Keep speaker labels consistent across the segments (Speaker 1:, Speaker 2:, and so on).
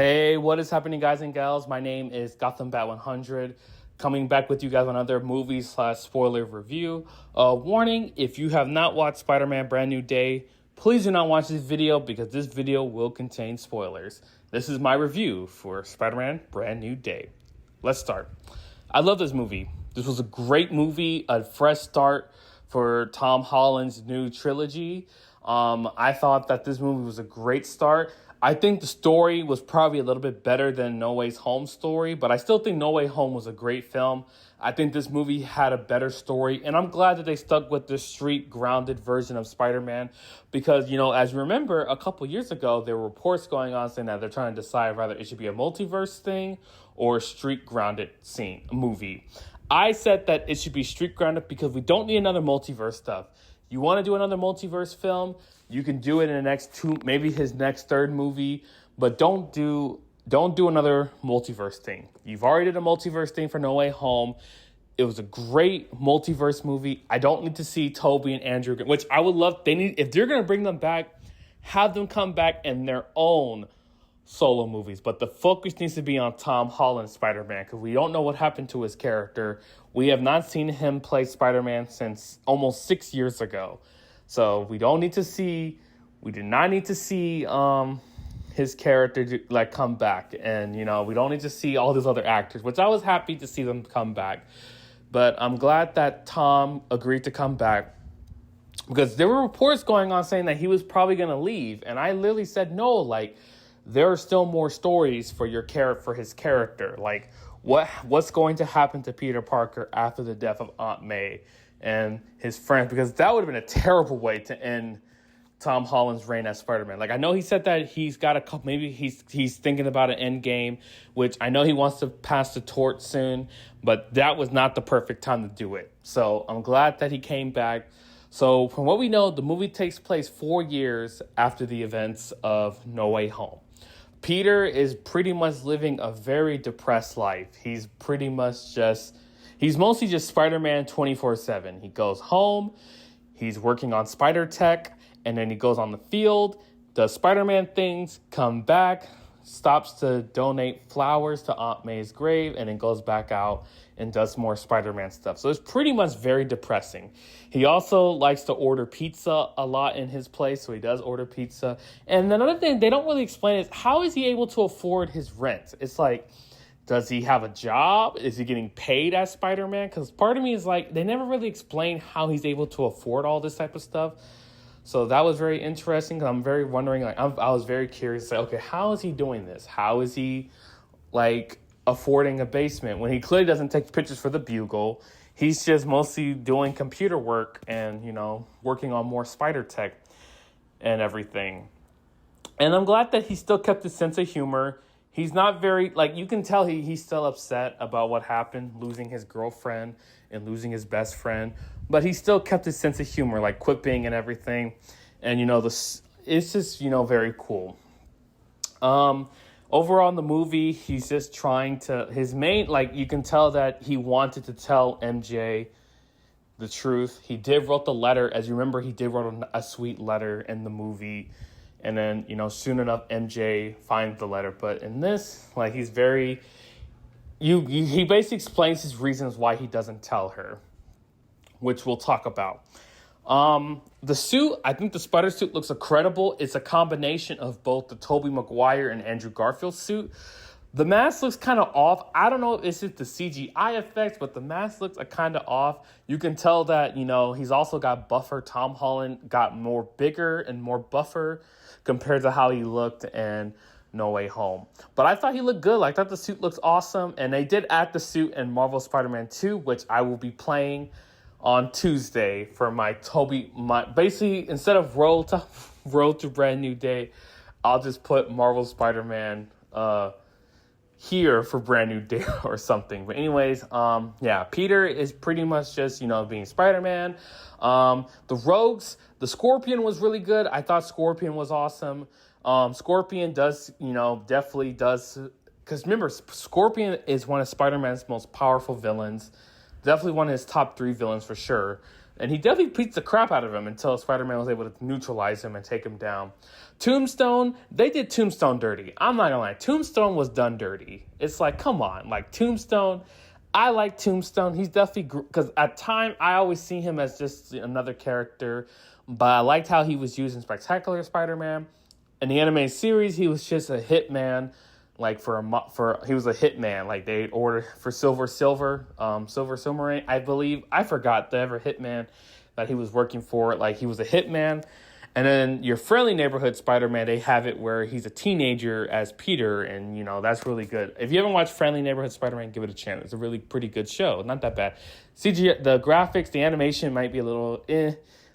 Speaker 1: Hey, what is happening, guys and gals? My name is Gotham Bat 100, coming back with you guys on another movie/spoiler review. Warning, if you have not watched Spider-Man Brand New Day, please do not watch this video because this video will contain spoilers. This is my review for Spider-Man Brand New Day. Let's start. I love this movie. This was a great movie, a fresh start for Tom Holland's new trilogy. I thought that this movie was a great start. I think the story was probably a little bit better than No Way Home story, but I still think No Way Home was a great film. I think this movie had a better story, and I'm glad that they stuck with the street-grounded version of Spider-Man because, as you remember, a couple years ago, there were reports going on saying that they're trying to decide whether it should be a multiverse thing or a street-grounded movie. I said that it should be street-grounded because we don't need another multiverse stuff. You want to do another multiverse film, you can do it in the next two, maybe his next third movie, but don't do another multiverse thing. You've already did a multiverse thing for No Way Home. It was a great multiverse movie. I don't need to see Tobey and Andrew, which I would love. If they're going to bring them back, have them come back in their own solo movies. But the focus needs to be on Tom Holland's Spider-Man because we don't know what happened to his character. We have not seen him play Spider-Man since almost 6 years ago. So we did not need to see his character come back. And, we don't need to see all these other actors, which I was happy to see them come back. But I'm glad that Tom agreed to come back because there were reports going on saying that he was probably going to leave. And I literally said, no, there are still more stories for his character. What's going to happen to Peter Parker after the death of Aunt May and his friends? Because that would have been a terrible way to end Tom Holland's reign as Spider-Man. I know he said that he's got a couple, maybe he's thinking about an end game, which I know he wants to pass the torch soon, but that was not the perfect time to do it. So I'm glad that he came back. So from what we know, the movie takes place 4 years after the events of No Way Home. Peter is pretty much living a very depressed life. He's mostly just Spider-Man 24/7. He goes home, he's working on spider tech, and then he goes on the field, does Spider-Man things, come back, stops to donate flowers to Aunt May's grave, and then goes back out and does more Spider-Man stuff. So it's pretty much very depressing. He also likes to order pizza a lot in his place, so he does order pizza. And another thing they don't really explain is how is he able to afford his rent? It's does he have a job? Is he getting paid as Spider-Man? Because part of me is they never really explain how he's able to afford all this type of stuff. So that was very interesting because I'm very wondering, I was very curious, okay, how is he doing this? How is he, affording a basement when he clearly doesn't take pictures for the Bugle? He's just mostly doing computer work and, working on more spider tech and everything. And I'm glad that he still kept his sense of humor. He's not very, you can tell he's still upset about what happened, losing his girlfriend and losing his best friend. But he still kept his sense of humor, quipping and everything. And, it's just, very cool. Overall in the movie, he's just trying to, his main, you can tell that he wanted to tell MJ the truth. He did wrote the letter. As you remember, he did wrote a sweet letter in the movie. And then, soon enough, MJ finds the letter. But in this, he's very, he basically explains his reasons why he doesn't tell her, which we'll talk about. The suit, I think the spider suit looks incredible. It's a combination of both the Tobey Maguire and Andrew Garfield suit. The mask looks kind of off. I don't know if it's just the CGI effects, but the mask looks kind of off. You can tell that, he's also got buffer. Tom Holland got more bigger and more buffer compared to how he looked in No Way Home. But I thought he looked good. I thought the suit looks awesome. And they did add the suit in Marvel Spider-Man 2, which I will be playing on Tuesday for basically, instead of Road to Brand New Day, I'll just put Marvel Spider-Man here for Brand New Day or something. But anyways, Peter is pretty much just, being Spider-Man. The Rogues, the Scorpion was really good. I thought Scorpion was awesome. Scorpion does, definitely does, because remember, Scorpion is one of Spider-Man's most powerful villains. Definitely one of his top 3 villains for sure. And he definitely beats the crap out of him until Spider-Man was able to neutralize him and take him down. Tombstone, they did Tombstone dirty. I'm not gonna lie, Tombstone was done dirty. It's like, come on, like Tombstone. I like Tombstone. He's definitely, because at time I always see him as just another character, but I liked how he was used in Spectacular Spider-Man. In the animated series, he was just a hitman. Like he was a hitman. Like they ordered for Silver Silverane, I believe. I forgot the ever hitman that he was working for. Like he was a hitman. And then your Friendly Neighborhood Spider-Man, they have it where he's a teenager as Peter, and that's really good. If you haven't watched Friendly Neighborhood Spider-Man, give it a chance. It's a really pretty good show. Not that bad. CG, the graphics, the animation might be a little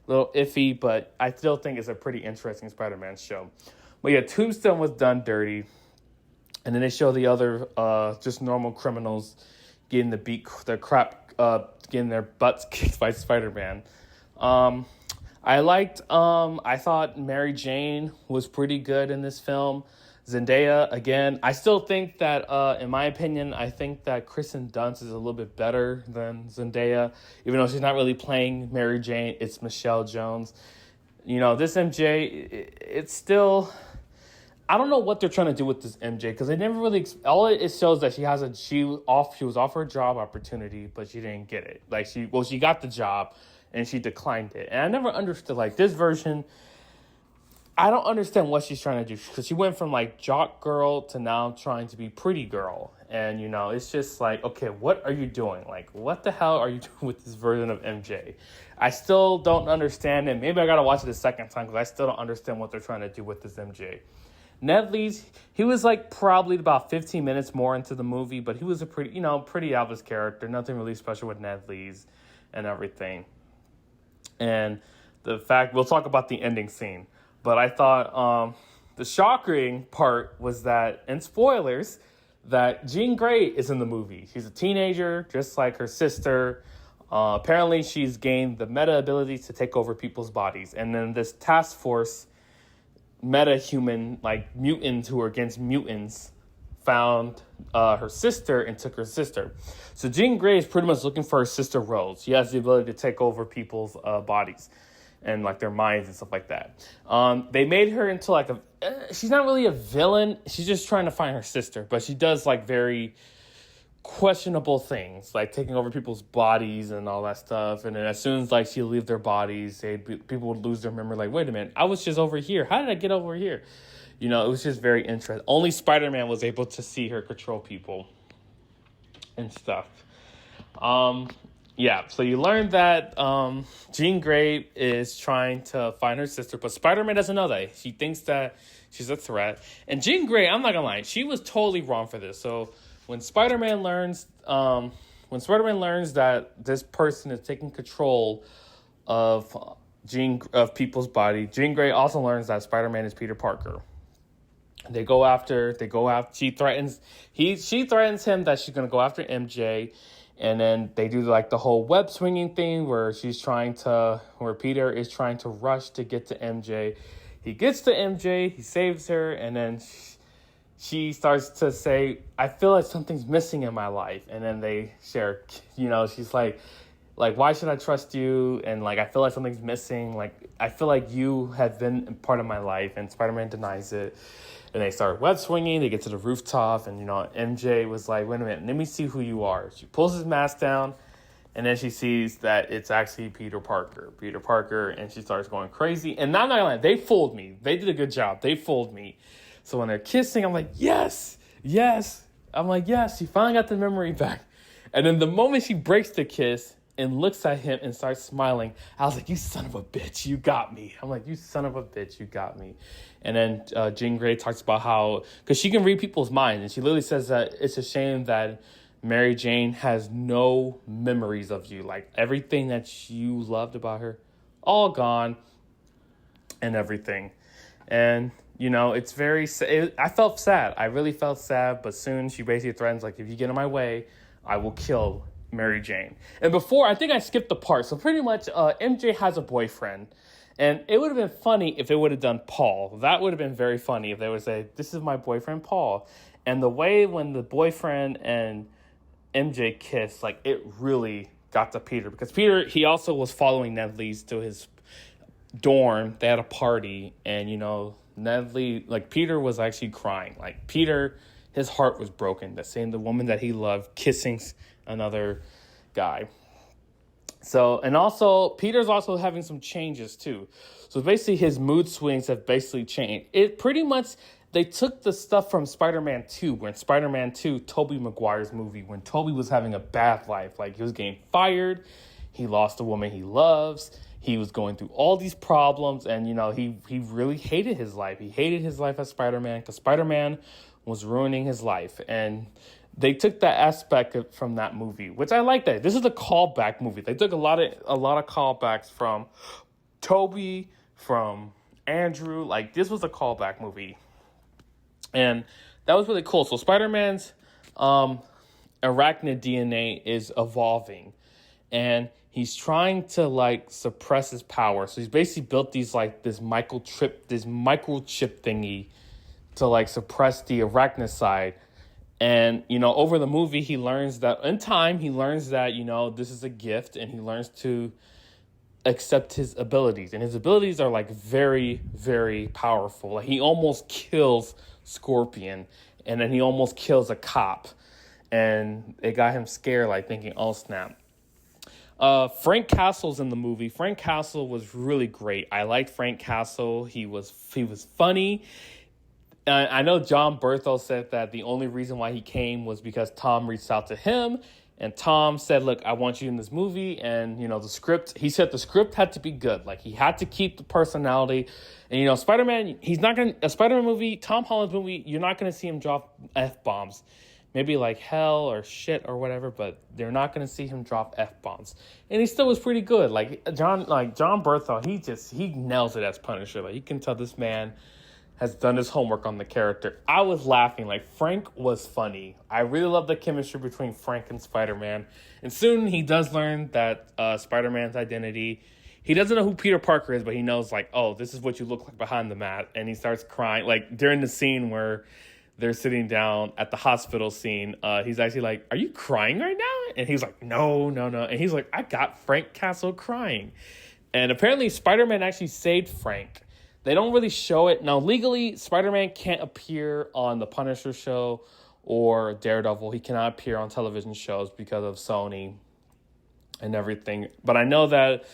Speaker 1: iffy, but I still think it's a pretty interesting Spider-Man show. But yeah, Tombstone was done dirty. And then they show the other just normal criminals getting getting their butts kicked by Spider-Man. I thought Mary Jane was pretty good in this film. Zendaya, again, I still think that, in my opinion, I think that Kristen Dunst is a little bit better than Zendaya. Even though she's not really playing Mary Jane, it's Michelle Jones. This MJ, it's still... I don't know what they're trying to do with this MJ, because they never really... all it shows that she was offered a job opportunity, but she didn't get it. Like, she got the job, and she declined it. And I never understood, like, this version... I don't understand what she's trying to do, because she went from, like, jock girl to now trying to be pretty girl. And, it's just like, okay, what are you doing? Like, what the hell are you doing with this version of MJ? I still don't understand it. Maybe I gotta watch it a second time, because I still don't understand what they're trying to do with this MJ. Ned Leeds, he was like probably about 15 minutes more into the movie, but he was a pretty Elvis character. Nothing really special with Ned Leeds and everything. And the fact, we'll talk about the ending scene, but I thought the shocking part was that, and spoilers, that Jean Grey is in the movie. She's a teenager, just like her sister. Apparently, she's gained the meta abilities to take over people's bodies. And then this task force, meta-human, like mutants who are against mutants, found her sister and took her sister. So Jean Grey is pretty much looking for her sister Rose. She has the ability to take over people's bodies and like their minds and stuff like that. They made her into like she's not really a villain. She's just trying to find her sister, but she does like very questionable things, like taking over people's bodies and all that stuff. And then as soon as like she leave their bodies, people would lose their memory. Like, wait a minute, I was just over here. How did I get over here? It was just very interesting. Only Spider-Man was able to see her control people and stuff. Yeah, so you learned that Jean Grey is trying to find her sister, but Spider-Man doesn't know that. She thinks that she's a threat. And Jean Grey, I'm not gonna lie, she was totally wrong for this. So when Spider-Man learns that this person is taking control of people's body, Jean Grey also learns that Spider-Man is Peter Parker. She threatens him that she's gonna go after MJ, and then they do like the whole web swinging thing where Peter is trying to rush to get to MJ. He gets to MJ, he saves her, and then she starts to say, I feel like something's missing in my life. And then they share, she's like, why should I trust you? And like, I feel like something's missing. Like, I feel like you have been part of my life. And Spider-Man denies it. And they start web swinging. They get to the rooftop. And, MJ was like, wait a minute, let me see who you are. She pulls his mask down. And then she sees that it's actually Peter Parker. And she starts going crazy. And I'm not gonna lie, they fooled me. They did a good job. They fooled me. So when they're kissing, I'm like, yes. I'm like, yes, she finally got the memory back. And then the moment she breaks the kiss and looks at him and starts smiling, I was like, you son of a bitch, you got me. I'm like, you son of a bitch, you got me. And then Jean Grey talks about how, because she can read people's minds, and she literally says that it's a shame that Mary Jane has no memories of you. Like, everything that you loved about her, all gone and everything. And it's very... I felt sad. I really felt sad, but soon she basically threatens, like, if you get in my way, I will kill Mary Jane. And before, I think I skipped the part. So pretty much, MJ has a boyfriend. And it would have been funny if it would have done Paul. That would have been very funny if they would say, this is my boyfriend, Paul. And the way when the boyfriend and MJ kiss, like, it really got to Peter, because Peter, he also was following Ned Leeds to his dorm. They had a party, and Ned Leeds, like, Peter was actually crying. Like, Peter, his heart was broken, that seeing the woman that he loved kissing another guy. So, and also, Peter's also having some changes too. So basically his mood swings have basically changed. It pretty much, they took the stuff from Spider-Man 2, when Spider-Man 2, Tobey Maguire's movie, when Tobey was having a bad life. Like, he was getting fired, he lost a woman he loves, he was going through all these problems, and, he really hated his life. He hated his life as Spider-Man, because Spider-Man was ruining his life. And they took that aspect from that movie, which I like that. This is a callback movie. They took a lot of callbacks from Tobey, from Andrew. Like, this was a callback movie. And that was really cool. So Spider-Man's arachnid DNA is evolving. And he's trying to, like, suppress his power. So he's basically built this microchip thingy to, like, suppress the arachnid side. And, over the movie, he learns that, in time, this is a gift, and he learns to accept his abilities. And his abilities are, like, very, very powerful. Like, he almost kills Scorpion, and then he almost kills a cop. And it got him scared, like, thinking, oh, snap. Frank Castle's in the movie. Frank Castle was really great. I liked Frank Castle. He was funny. I know John Berthel said that the only reason why he came was because Tom reached out to him, and Tom said, look, I want you in this movie. And, the script, he said the script had to be good. Like, he had to keep the personality. And, Spider-Man, a Spider-Man movie, Tom Holland's movie, you're not going to see him drop F-bombs. Maybe like hell or shit or whatever, but they're not going to see him drop F-bombs. And he still was pretty good. Like, John Berthel, he nails it as Punisher. Like, you can tell this man has done his homework on the character. I was laughing. Like, Frank was funny. I really love the chemistry between Frank and Spider-Man. And soon he does learn that Spider-Man's identity. He doesn't know who Peter Parker is, but he knows, like, oh, this is what you look like behind the mat. And he starts crying. Like, during the scene where they're sitting down at the hospital scene, he's actually like, are you crying right now? And he's like, no. And he's like, I got Frank Castle crying. And apparently Spider-Man actually saved Frank. They don't really show it. Now, legally, Spider-Man can't appear on the Punisher show or Daredevil. He cannot appear on television shows because of Sony and everything. But I know that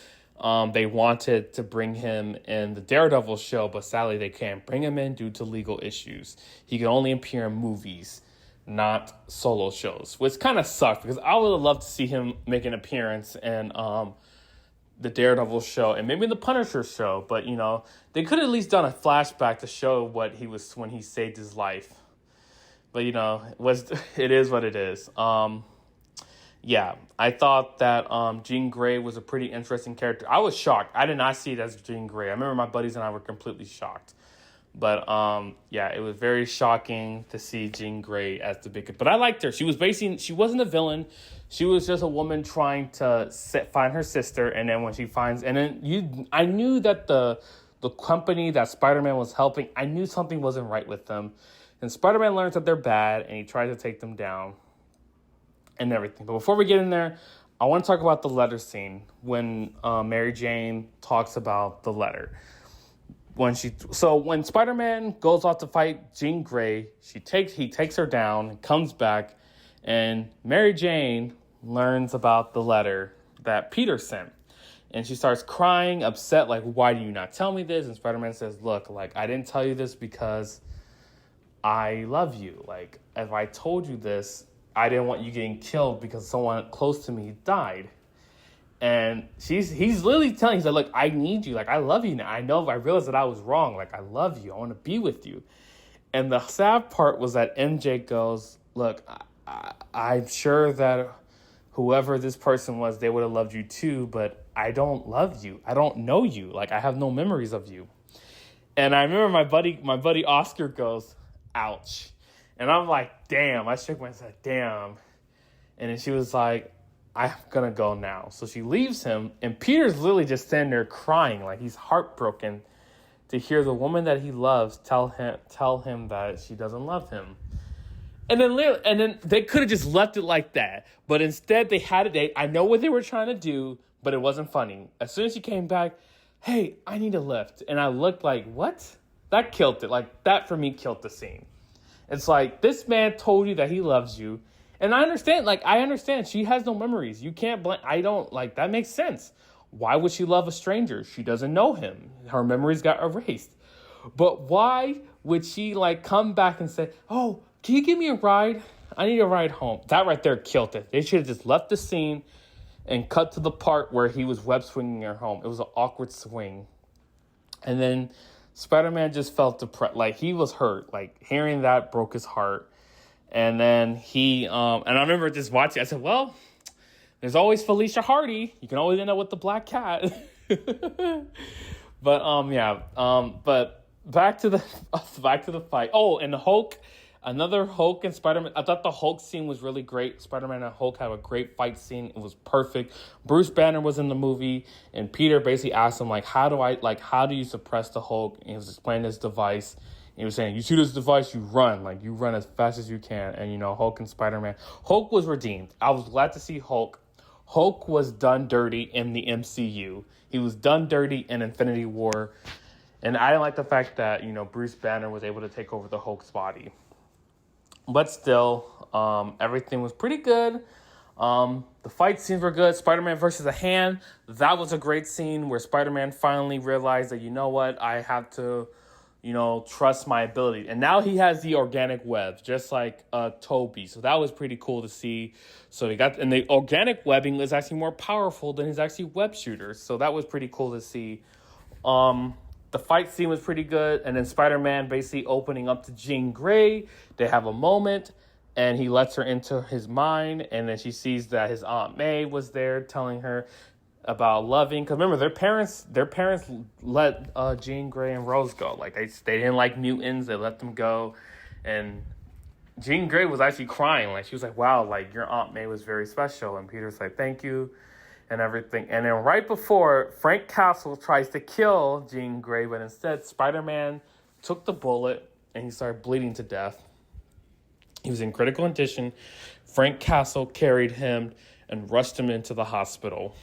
Speaker 1: they wanted to bring him in the Daredevil show, but sadly they can't bring him in due to legal issues. He can only appear in movies, not solo shows, which kind of sucked, because I would have loved to see him make an appearance in the Daredevil show and maybe the Punisher show. But, they could have at least done a flashback to show what he was when he saved his life. But, it is what it is. Yeah, I thought that Jean Grey was a pretty interesting character. I was shocked. I did not see it as Jean Grey. I remember my buddies and I were completely shocked. But, yeah, it was very shocking to see Jean Grey as the big... But I liked her. She wasn't a villain. She was just a woman trying to find her sister. And then when she finds... And then I knew that the company that Spider-Man was helping, I knew something wasn't right with them. And Spider-Man learns that they're bad, and he tries to take them down and everything. But before we get in there, I want to talk about the letter scene when Mary Jane talks about the letter. When Spider-Man goes off to fight Jean Grey, he takes her down, comes back, and Mary Jane learns about the letter that Peter sent. And she starts crying, upset, like, why do you not tell me this? And Spider-Man says, look, like, I didn't tell you this because I love you. Like, if I told you this, I didn't want you getting killed because someone close to me died. And he's literally telling, he's like, look, I need you. Like, I love you now. I realized that I was wrong. Like, I love you. I want to be with you. And the sad part was that MJ goes, look, I'm sure that whoever this person was, they would have loved you too, but I don't love you. I don't know you. Like, I have no memories of you. And I remember my buddy Oscar goes, ouch. And I'm like, damn. I shook my head, damn. And then she was like, I'm going to go now. So she leaves him, and Peter's literally just standing there crying, like he's heartbroken to hear the woman that he loves tell him that she doesn't love him. And then they could have just left it like that. But instead they had a date. I know what they were trying to do, but it wasn't funny. As soon as she came back, hey, I need a lift. And I looked like, what? That killed it. Like, that for me killed the scene. It's like, this man told you that he loves you. And I understand. She has no memories. You can't blame. That makes sense. Why would she love a stranger? She doesn't know him. Her memories got erased. But why would she come back and say, oh, can you give me a ride? I need a ride home. That right there killed it. They should have just left the scene and cut to the part where he was web swinging her home. It was an awkward swing. And then Spider-Man just felt depressed. Like, he was hurt. Like, hearing that broke his heart. And then and I remember just watching. I said, well, there's always Felicia Hardy. You can always end up with the black cat. But back to the fight. Oh, and the Hulk. Another Hulk and Spider-Man. I thought the Hulk scene was really great. Spider-Man and Hulk had a great fight scene. It was perfect. Bruce Banner was in the movie, and Peter basically asked him, how do you suppress the Hulk? And he was explaining this device. And he was saying, you see this device, you run. You run as fast as you can. And, Hulk and Spider-Man. Hulk was redeemed. I was glad to see Hulk. Hulk was done dirty in the MCU. He was done dirty in Infinity War. And I didn't like the fact that, Bruce Banner was able to take over the Hulk's body. But still, everything was pretty good. The fight scenes were good. Spider-Man versus a hand. That was a great scene where Spider-Man finally realized that, I have to, trust my ability. And now he has the organic webs, just like Toby. So that was pretty cool to see. And the organic webbing is actually more powerful than his actually web shooters. So that was pretty cool to see. The fight scene was pretty good. And then Spider-Man basically opening up to Jean Grey. They have a moment, and he lets her into his mind. And then she sees that his Aunt May was there telling her about loving. Because remember, their parents let Jean Grey and Rose go. They didn't like mutants. They let them go. And Jean Grey was actually crying. She was like, wow, your Aunt May was very special. And Peter's like, thank you. And everything. And then right before Frank Castle tries to kill Jean Grey, but instead Spider-Man took the bullet and he started bleeding to death. He was in critical condition. Frank Castle carried him and rushed him into the hospital.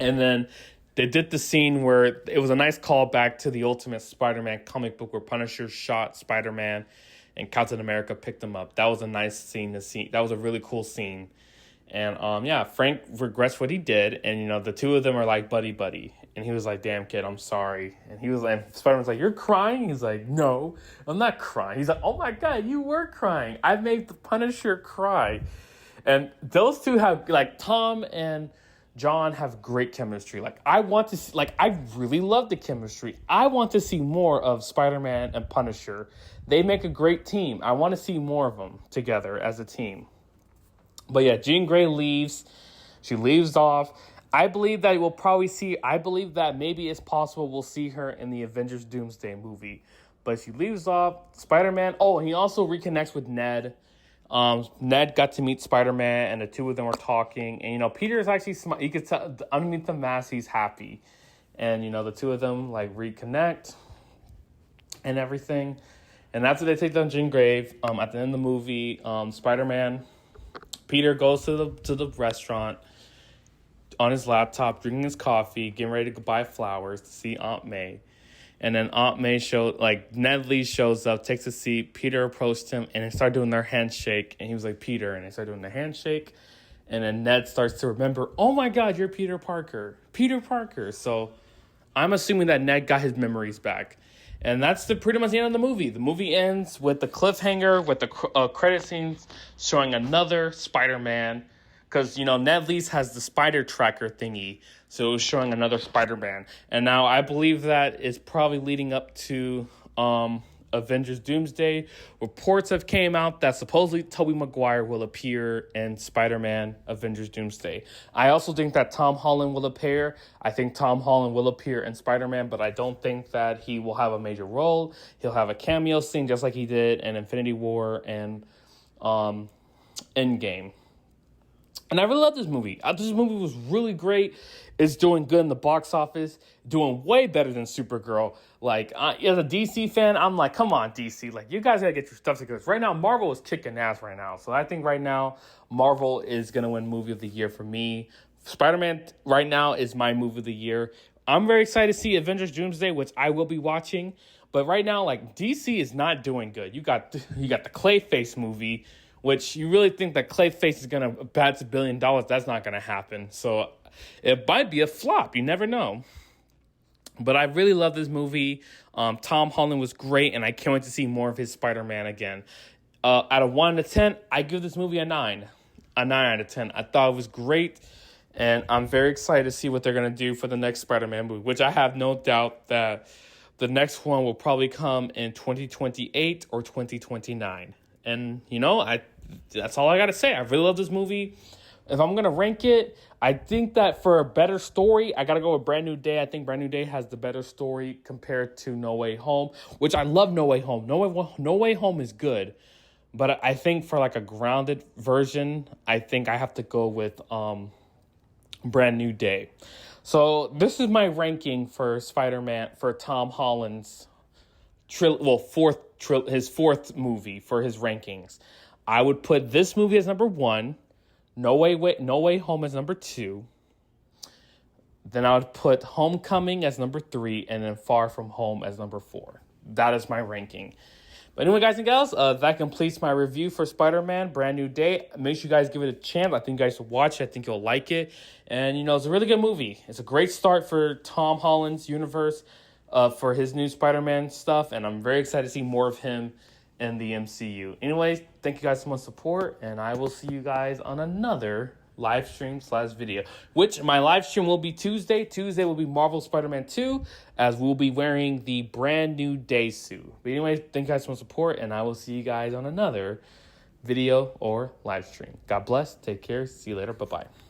Speaker 1: And then they did the scene where it was a nice callback to the Ultimate Spider-Man comic book where Punisher shot Spider-Man and Captain America picked him up. That was a nice scene to see. That was a really cool scene. And, Frank regrets what he did. And, the two of them are like buddy. And he was like, damn, kid, I'm sorry. And Spider-Man's like, you're crying? He's like, no, I'm not crying. He's like, oh, my God, you were crying. I made the Punisher cry. And those two have, Tom and John have great chemistry. I really love the chemistry. I want to see more of Spider-Man and Punisher. They make a great team. I want to see more of them together as a team. But yeah, Jean Grey leaves. She leaves off. I believe that maybe it's possible we'll see her in the Avengers Doomsday movie. But she leaves off. Spider-Man. Oh, and he also reconnects with Ned. Ned got to meet Spider-Man, and the two of them were talking. And, Peter is actually smart. You could tell underneath the mask, he's happy. And, the two of them, reconnect and everything. And after they take down Jean Grey, at the end of the movie, Peter goes to the restaurant on his laptop, drinking his coffee, getting ready to go buy flowers to see Aunt May. And then Aunt May Ned Lee shows up, takes a seat. Peter approached him, and they start doing their handshake. And he was like, Peter. And they start doing the handshake. And then Ned starts to remember, oh, my God, you're Peter Parker. Peter Parker. So I'm assuming that Ned got his memories back. And that's pretty much the end of the movie. The movie ends with the cliffhanger, with the credit scenes showing another Spider-Man. Because, Ned Lee's has the spider tracker thingy. So it was showing another Spider-Man. And now I believe that is probably leading up to Avengers Doomsday. Reports have came out that supposedly Tobey Maguire will appear in Spider-Man Avengers Doomsday. I also think that Tom Holland will appear. I think Tom Holland will appear in Spider-Man, but I don't think that he will have a major role. He'll have a cameo scene just like he did in Infinity War and Endgame. And I really love this movie. This movie was really great. It's doing good in the box office, doing way better than Supergirl. Like, as a DC fan, I'm like, come on, DC. Like, you guys got to get your stuff together. Right now, Marvel is kicking ass right now. So I think right now, Marvel is going to win Movie of the Year for me. Spider-Man right now is my Movie of the Year. I'm very excited to see Avengers Doomsday, which I will be watching. But right now, like, DC is not doing good. You got the Clayface movie, which you really think that Clayface is going to bat $1 billion. That's not going to happen. So it might be a flop. You never know. But I really love this movie. Tom Holland was great, and I can't wait to see more of his Spider-Man again. Out of 1 to 10, I give this movie a 9. A 9 out of 10. I thought it was great, and I'm very excited to see what they're going to do for the next Spider-Man movie, which I have no doubt that the next one will probably come in 2028 or 2029. And, that's all I got to say. I really love this movie. If I'm going to rank it, I think that for a better story, I got to go with Brand New Day. I think Brand New Day has the better story compared to No Way Home, which I love No Way Home. No Way Home is good. But I think for like a grounded version, I think I have to go with Brand New Day. So this is my ranking for Spider-Man, for Tom Holland's his fourth movie for his rankings. I would put this movie as number 1. No Way Home as number 2. Then I would put Homecoming as number 3, and then Far From Home as number 4. That is my ranking. But anyway, guys and gals, that completes my review for Spider-Man Brand New Day. Make sure you guys give it a chance. I think you guys should watch it. I think you'll like it. And, it's a really good movie. It's a great start for Tom Holland's universe, for his new Spider-Man stuff. And I'm very excited to see more of him in the MCU. Anyways, thank you guys so much for support, and I will see you guys on another live stream / video, which my live stream will be Tuesday. Tuesday will be Marvel Spider-Man 2, as we'll be wearing the Brand New Day suit. But anyways, thank you guys so much for support, and I will see you guys on another video or live stream. God bless. Take care. See you later. Bye-bye.